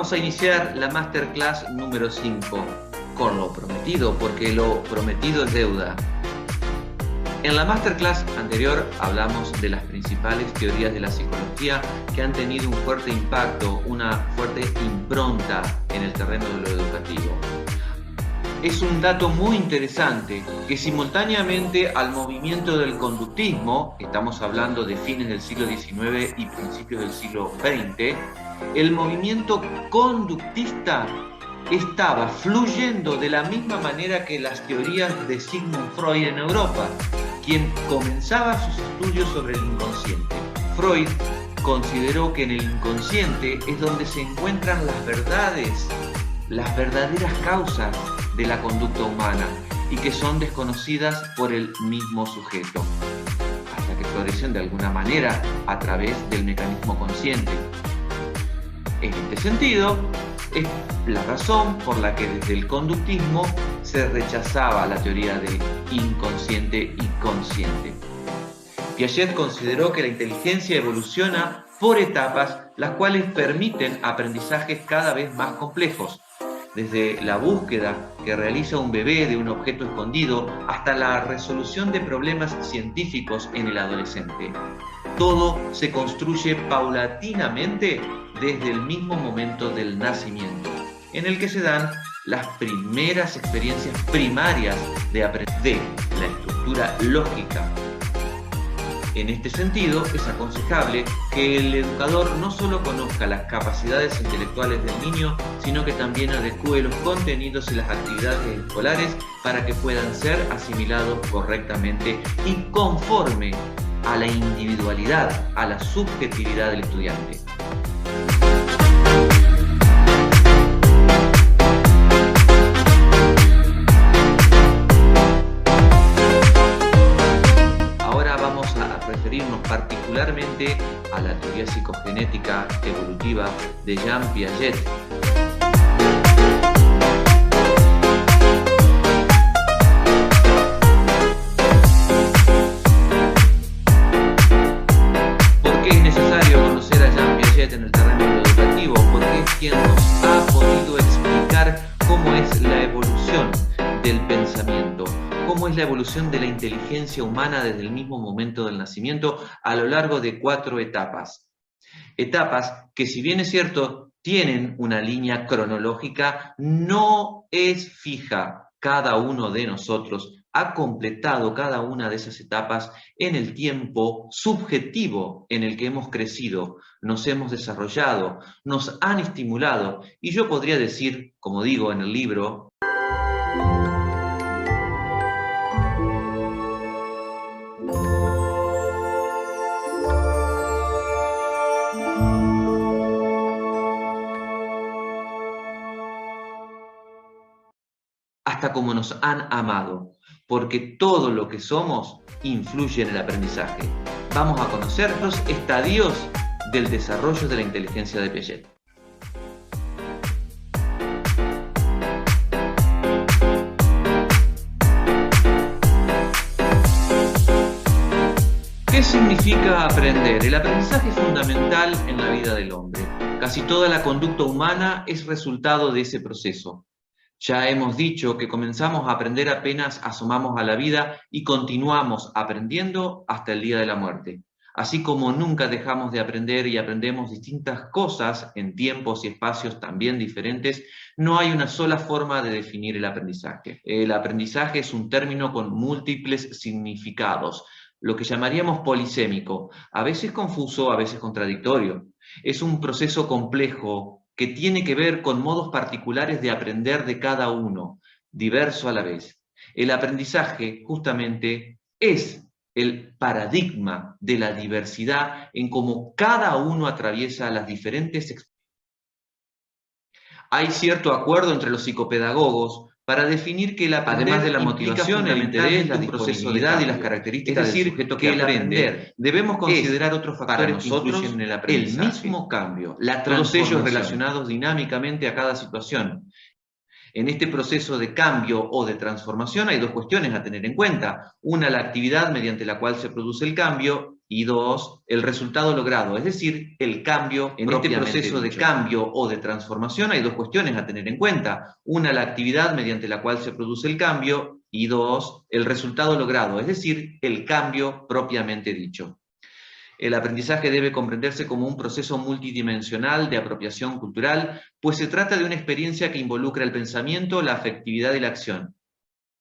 Vamos a iniciar la Masterclass número 5 con lo prometido, porque lo prometido es deuda. En la Masterclass anterior hablamos de las principales teorías de la psicología que han tenido un fuerte impacto, una fuerte impronta en el terreno de lo educativo. Es un dato muy interesante que simultáneamente al movimiento del conductismo, estamos hablando de fines del siglo XIX y principios del siglo XX, el movimiento conductista estaba fluyendo de la misma manera que las teorías de Sigmund Freud en Europa, quien comenzaba sus estudios sobre el inconsciente. Freud consideró que en el inconsciente es donde se encuentran las verdades, las verdaderas causas de la conducta humana y que son desconocidas por el mismo sujeto, hasta que florecen de alguna manera a través del mecanismo consciente. En este sentido, es la razón por la que desde el conductismo se rechazaba la teoría del inconsciente y consciente. Piaget consideró que la inteligencia evoluciona por etapas, las cuales permiten aprendizajes cada vez más complejos, desde la búsqueda que realiza un bebé de un objeto escondido hasta la resolución de problemas científicos en el adolescente. Todo se construye paulatinamente desde el mismo momento del nacimiento, en el que se dan las primeras experiencias primarias de aprender la estructura lógica. En este sentido, es aconsejable que el educador no solo conozca las capacidades intelectuales del niño, sino que también adecúe los contenidos y las actividades escolares para que puedan ser asimilados correctamente y conforme a la individualidad, a la subjetividad del estudiante. Referirnos particularmente a la teoría psicogenética evolutiva de Jean Piaget. ¿Por qué es necesario conocer a Jean Piaget en el terreno educativo? Porque es quien nos ha podido explicar cómo es la evolución del pensamiento, cómo es la evolución de la inteligencia humana desde el mismo momento del nacimiento a lo largo de 4 etapas. Etapas que, si bien es cierto, tienen una línea cronológica, no es fija. Cada uno de nosotros ha completado cada una de esas etapas en el tiempo subjetivo en el que hemos crecido, nos hemos desarrollado, nos han estimulado, y yo podría decir, como digo en el libro, hasta como nos han amado, porque todo lo que somos influye en el aprendizaje. Vamos a conocer los estadios del desarrollo de la inteligencia de Piaget. ¿Qué significa aprender? El aprendizaje es fundamental en la vida del hombre. Casi toda la conducta humana es resultado de ese proceso. Ya hemos dicho que comenzamos a aprender apenas asomamos a la vida y continuamos aprendiendo hasta el día de la muerte. Así como nunca dejamos de aprender y aprendemos distintas cosas en tiempos y espacios también diferentes, no hay una sola forma de definir el aprendizaje. El aprendizaje es un término con múltiples significados, lo que llamaríamos polisémico, a veces confuso, a veces contradictorio. Es un proceso complejo que tiene que ver con modos particulares de aprender de cada uno, diverso a la vez. El aprendizaje, justamente, es el paradigma de la diversidad en cómo cada uno atraviesa las diferentes experiencias. Hay cierto acuerdo entre los psicopedagogos para definir que además de la motivación, el interés, la disponibilidad y las características del sujeto que aprende, debemos considerar otros factores que influyen en el aprendizaje. El mismo cambio, todos ellos relacionados dinámicamente a cada situación. En este proceso de cambio o de transformación hay 2 cuestiones a tener en cuenta. Una, la actividad mediante la cual se produce el cambio, y 2, el resultado logrado, es decir, el cambio. En este proceso de cambio o de transformación hay dos cuestiones a tener en cuenta. Una, la actividad mediante la cual se produce el cambio, y 2, el resultado logrado, es decir, el cambio propiamente dicho. El aprendizaje debe comprenderse como un proceso multidimensional de apropiación cultural, pues se trata de una experiencia que involucra el pensamiento, la afectividad y la acción.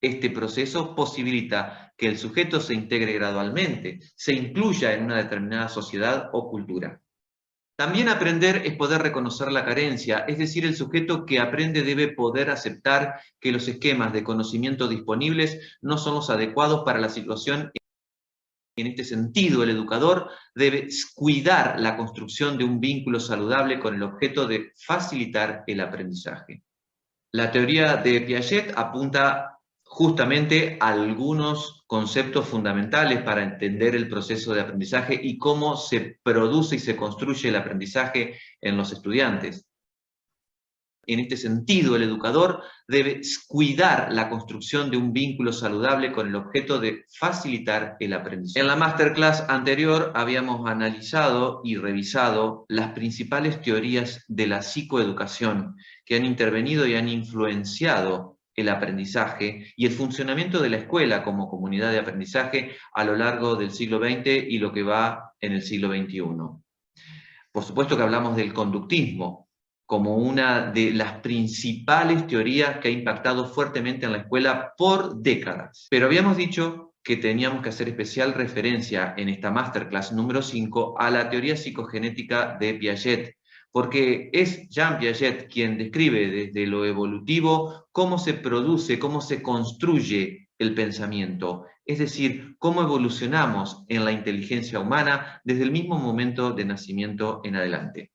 Este proceso posibilita que el sujeto se integre gradualmente, se incluya en una determinada sociedad o cultura. También aprender es poder reconocer la carencia, es decir, el sujeto que aprende debe poder aceptar que los esquemas de conocimiento disponibles no son los adecuados para la situación. En este sentido, el educador debe cuidar la construcción de un vínculo saludable con el objeto de facilitar el aprendizaje. La teoría de Piaget apunta justamente a algunos conceptos fundamentales para entender el proceso de aprendizaje y cómo se produce y se construye el aprendizaje en los estudiantes. En este sentido, el educador debe cuidar la construcción de un vínculo saludable con el objeto de facilitar el aprendizaje. En la masterclass anterior habíamos analizado y revisado las principales teorías de la psicoeducación que han intervenido y han influenciado el aprendizaje y el funcionamiento de la escuela como comunidad de aprendizaje a lo largo del siglo XX y lo que va en el siglo XXI. Por supuesto que hablamos del conductismo como una de las principales teorías que ha impactado fuertemente en la escuela por décadas. Pero habíamos dicho que teníamos que hacer especial referencia en esta masterclass número 5 a la teoría psicogenética de Piaget, porque es Jean Piaget quien describe desde lo evolutivo cómo se produce, cómo se construye el pensamiento, es decir, cómo evolucionamos en la inteligencia humana desde el mismo momento de nacimiento en adelante.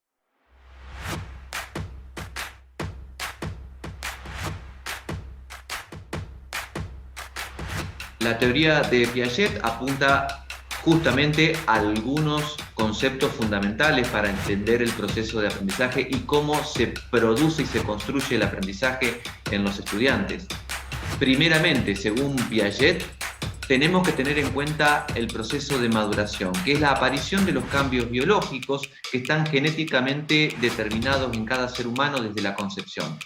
La teoría de Piaget apunta justamente a algunos conceptos fundamentales para entender el proceso de aprendizaje y cómo se produce y se construye el aprendizaje en los estudiantes. Primeramente, según Piaget, tenemos que tener en cuenta el proceso de maduración, que es la aparición de los cambios biológicos que están genéticamente determinados en cada ser humano desde la concepción.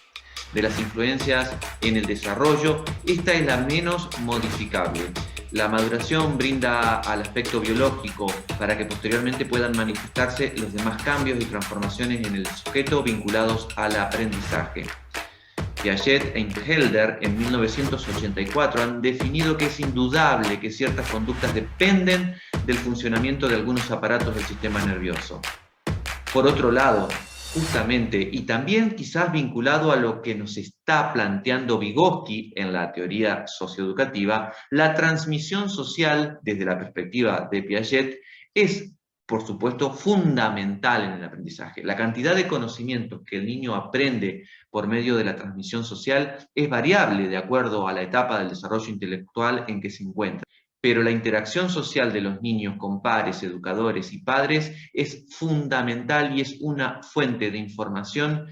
De las influencias en el desarrollo, esta es la menos modificable. La maduración brinda al aspecto biológico para que posteriormente puedan manifestarse los demás cambios y transformaciones en el sujeto vinculados al aprendizaje. Piaget e Helder en 1984 han definido que es indudable que ciertas conductas dependen del funcionamiento de algunos aparatos del sistema nervioso. Por otro lado, justamente, y también quizás vinculado a lo que nos está planteando Vygotsky en la teoría socioeducativa, la transmisión social desde la perspectiva de Piaget es, por supuesto, fundamental en el aprendizaje. La cantidad de conocimientos que el niño aprende por medio de la transmisión social es variable de acuerdo a la etapa del desarrollo intelectual en que se encuentra. Pero la interacción social de los niños con pares, educadores y padres es fundamental y es una fuente de información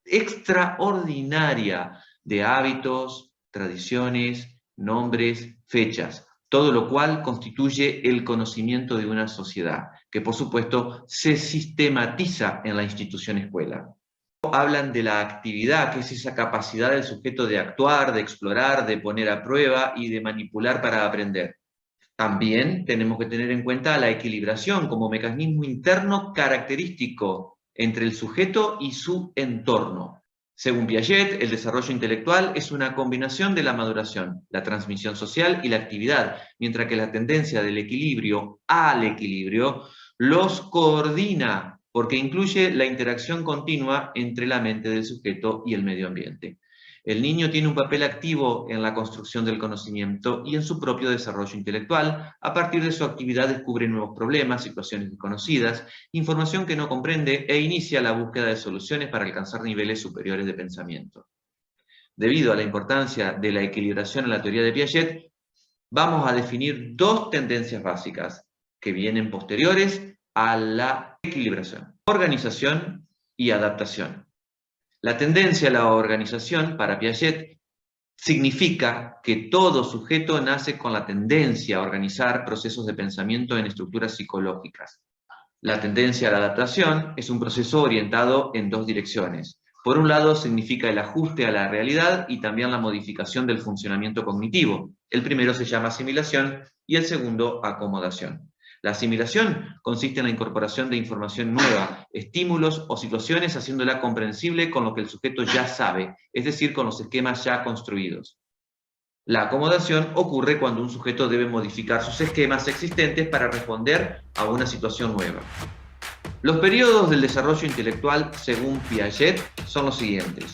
extraordinaria de hábitos, tradiciones, nombres, fechas, todo lo cual constituye el conocimiento de una sociedad, que por supuesto se sistematiza en la institución escuela. Hablan de la actividad, que es esa capacidad del sujeto de actuar, de explorar, de poner a prueba y de manipular para aprender. También tenemos que tener en cuenta la equilibración como mecanismo interno característico entre el sujeto y su entorno. Según Piaget, el desarrollo intelectual es una combinación de la maduración, la transmisión social y la actividad, mientras que la tendencia del equilibrio al equilibrio los coordina, porque incluye la interacción continua entre la mente del sujeto y el medio ambiente. El niño tiene un papel activo en la construcción del conocimiento y en su propio desarrollo intelectual. A partir de su actividad descubre nuevos problemas, situaciones desconocidas, información que no comprende e inicia la búsqueda de soluciones para alcanzar niveles superiores de pensamiento. Debido a la importancia de la equilibración en la teoría de Piaget, vamos a definir dos tendencias básicas que vienen posteriores a la equilibración: organización y adaptación. La tendencia a la organización para Piaget significa que todo sujeto nace con la tendencia a organizar procesos de pensamiento en estructuras psicológicas. La tendencia a la adaptación es un proceso orientado en dos direcciones. Por un lado, significa el ajuste a la realidad y también la modificación del funcionamiento cognitivo. El primero se llama asimilación y el segundo, acomodación. La asimilación consiste en la incorporación de información nueva, estímulos o situaciones haciéndola comprensible con lo que el sujeto ya sabe, es decir, con los esquemas ya construidos. La acomodación ocurre cuando un sujeto debe modificar sus esquemas existentes para responder a una situación nueva. Los periodos del desarrollo intelectual, según Piaget, son los siguientes.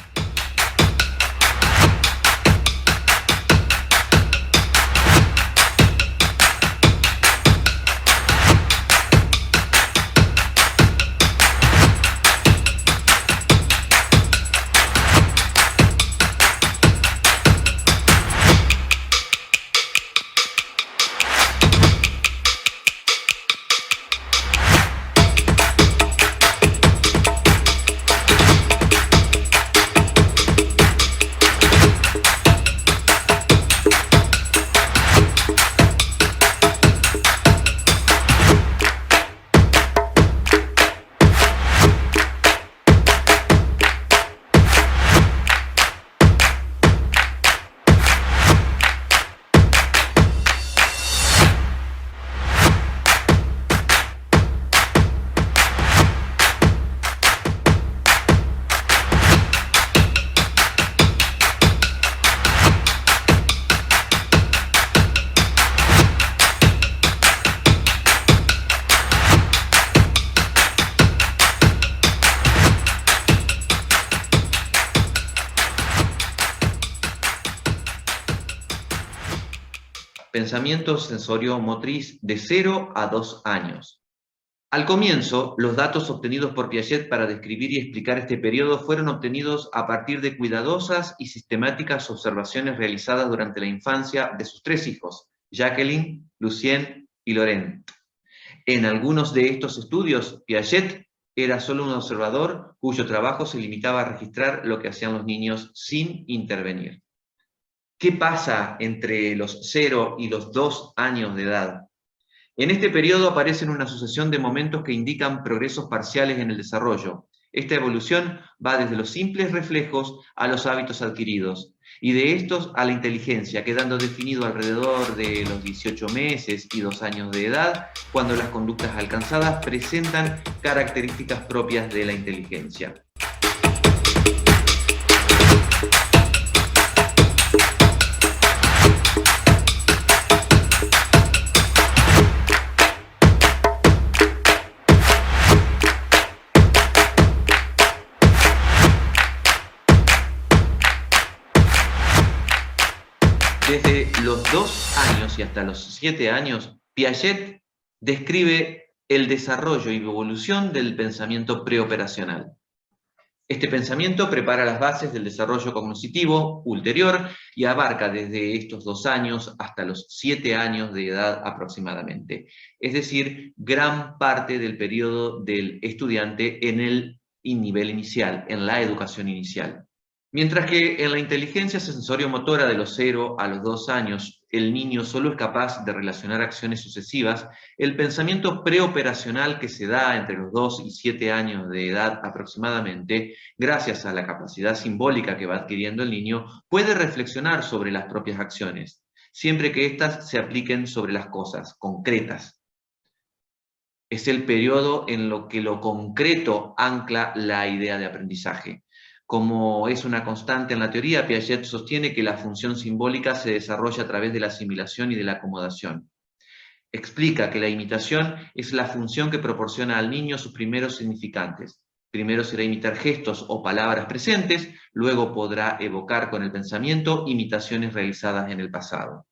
Pensamiento sensorio-motriz de 0 a 2 años. Al comienzo, los datos obtenidos por Piaget para describir y explicar este periodo fueron obtenidos a partir de cuidadosas y sistemáticas observaciones realizadas durante la infancia de sus tres hijos, Jacqueline, Lucien y Laurent. En algunos de estos estudios, Piaget era solo un observador cuyo trabajo se limitaba a registrar lo que hacían los niños sin intervenir. ¿Qué pasa entre los 0 y los 2 años de edad? En este periodo aparecen una sucesión de momentos que indican progresos parciales en el desarrollo. Esta evolución va desde los simples reflejos a los hábitos adquiridos, y de estos a la inteligencia, quedando definido alrededor de los 18 meses y 2 años de edad, cuando las conductas alcanzadas presentan características propias de la inteligencia. Desde los 2 años y hasta los 7 años, Piaget describe el desarrollo y evolución del pensamiento preoperacional. Este pensamiento prepara las bases del desarrollo cognitivo ulterior y abarca desde estos 2 años hasta los 7 años de edad aproximadamente. Es decir, gran parte del periodo del estudiante en el nivel inicial, en la educación inicial. Mientras que en la inteligencia sensorio-motora de los 0 a los 2 años el niño solo es capaz de relacionar acciones sucesivas, el pensamiento preoperacional que se da entre los 2 y 7 años de edad aproximadamente, gracias a la capacidad simbólica que va adquiriendo el niño, puede reflexionar sobre las propias acciones, siempre que éstas se apliquen sobre las cosas concretas. Es el periodo en lo que lo concreto ancla la idea de aprendizaje. Como es una constante en la teoría, Piaget sostiene que la función simbólica se desarrolla a través de la asimilación y de la acomodación. Explica que la imitación es la función que proporciona al niño sus primeros significantes. Primero será imitar gestos o palabras presentes, luego podrá evocar con el pensamiento imitaciones realizadas en el pasado.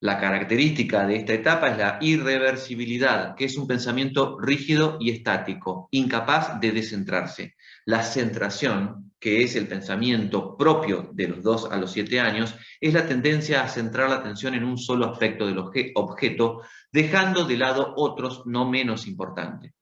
La característica de esta etapa es la irreversibilidad, que es un pensamiento rígido y estático, incapaz de descentrarse. La centración, que es el pensamiento propio de los 2 a los 7 años, es la tendencia a centrar la atención en un solo aspecto del objeto, dejando de lado otros no menos importantes.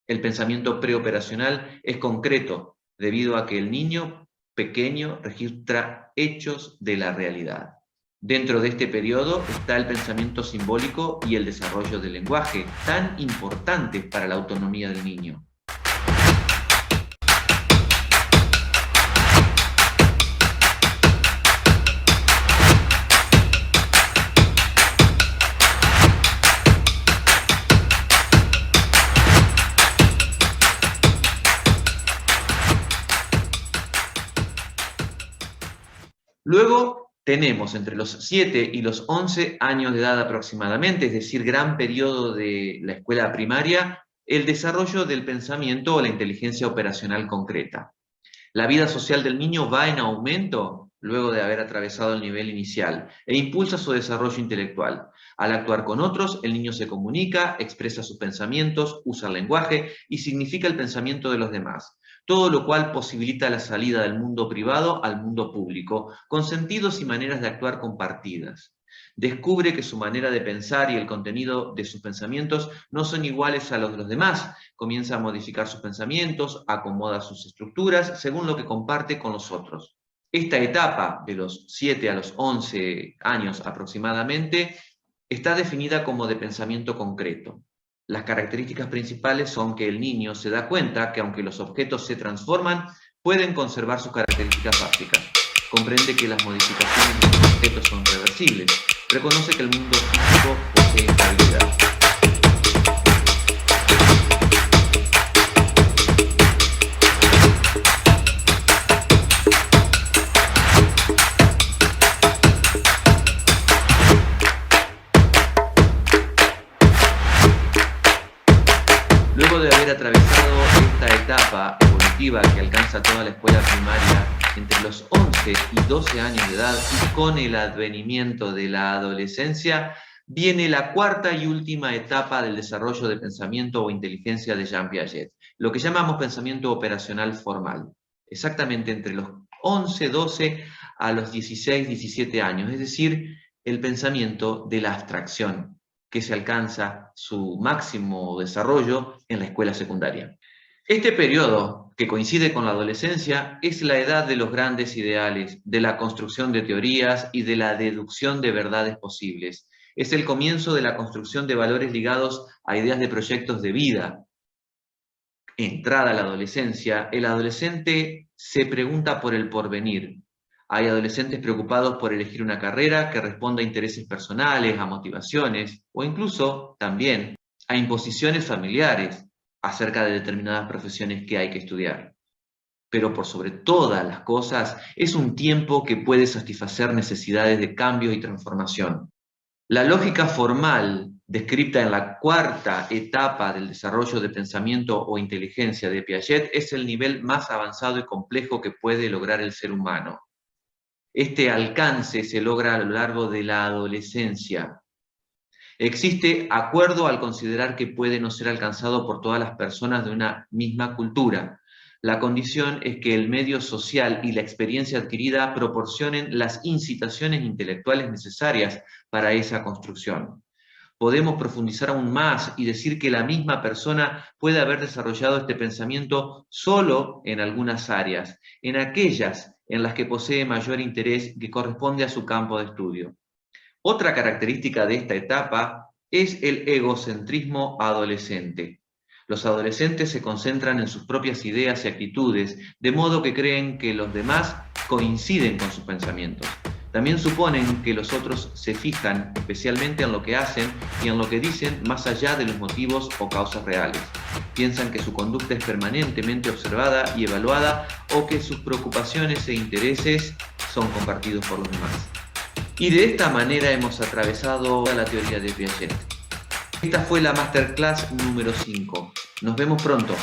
El pensamiento preoperacional es concreto, debido a que el niño pequeño registra hechos de la realidad. Dentro de este periodo está el pensamiento simbólico y el desarrollo del lenguaje, tan importantes para la autonomía del niño. Luego tenemos entre los 7 y los 11 años de edad aproximadamente, es decir, gran periodo de la escuela primaria, el desarrollo del pensamiento o la inteligencia operacional concreta. La vida social del niño va en aumento luego de haber atravesado el nivel inicial e impulsa su desarrollo intelectual. Al actuar con otros, el niño se comunica, expresa sus pensamientos, usa el lenguaje y significa el pensamiento de los demás. Todo lo cual posibilita la salida del mundo privado al mundo público, con sentidos y maneras de actuar compartidas. Descubre que su manera de pensar y el contenido de sus pensamientos no son iguales a los de los demás. Comienza a modificar sus pensamientos, acomoda sus estructuras según lo que comparte con los otros. Esta etapa, de los 7 a los 11 años aproximadamente, está definida como de pensamiento concreto. Las características principales son que el niño se da cuenta que aunque los objetos se transforman, pueden conservar sus características básicas. Comprende que las modificaciones de los objetos son reversibles. Reconoce que el mundo físico posee estabilidad. Luego de haber atravesado esta etapa evolutiva que alcanza toda la escuela primaria entre los 11 y 12 años de edad y con el advenimiento de la adolescencia, viene la cuarta y última etapa del desarrollo de pensamiento o inteligencia de Jean Piaget, lo que llamamos pensamiento operacional formal, exactamente entre los 11, 12 a los 16, 17 años, es decir, el pensamiento de la abstracción, que se alcanza su máximo desarrollo en la escuela secundaria. Este periodo, que coincide con la adolescencia, es la edad de los grandes ideales, de la construcción de teorías y de la deducción de verdades posibles. Es el comienzo de la construcción de valores ligados a ideas de proyectos de vida. Entrada la adolescencia, el adolescente se pregunta por el porvenir. Hay adolescentes preocupados por elegir una carrera que responda a intereses personales, a motivaciones, o incluso, también, a imposiciones familiares acerca de determinadas profesiones que hay que estudiar. Pero por sobre todas las cosas, es un tiempo que puede satisfacer necesidades de cambio y transformación. La lógica formal, descrita en la cuarta etapa del desarrollo de pensamiento o inteligencia de Piaget, es el nivel más avanzado y complejo que puede lograr el ser humano. Este alcance se logra a lo largo de la adolescencia. Existe acuerdo al considerar que puede no ser alcanzado por todas las personas de una misma cultura. La condición es que el medio social y la experiencia adquirida proporcionen las incitaciones intelectuales necesarias para esa construcción. Podemos profundizar aún más y decir que la misma persona puede haber desarrollado este pensamiento solo en algunas áreas, en aquellas en las que posee mayor interés que corresponde a su campo de estudio. Otra característica de esta etapa es el egocentrismo adolescente. Los adolescentes se concentran en sus propias ideas y actitudes, de modo que creen que los demás coinciden con sus pensamientos. También suponen que los otros se fijan especialmente en lo que hacen y en lo que dicen más allá de los motivos o causas reales. Piensan que su conducta es permanentemente observada y evaluada o que sus preocupaciones e intereses son compartidos por los demás. Y de esta manera hemos atravesado la teoría de Piaget. Esta fue la Masterclass número 5. Nos vemos pronto.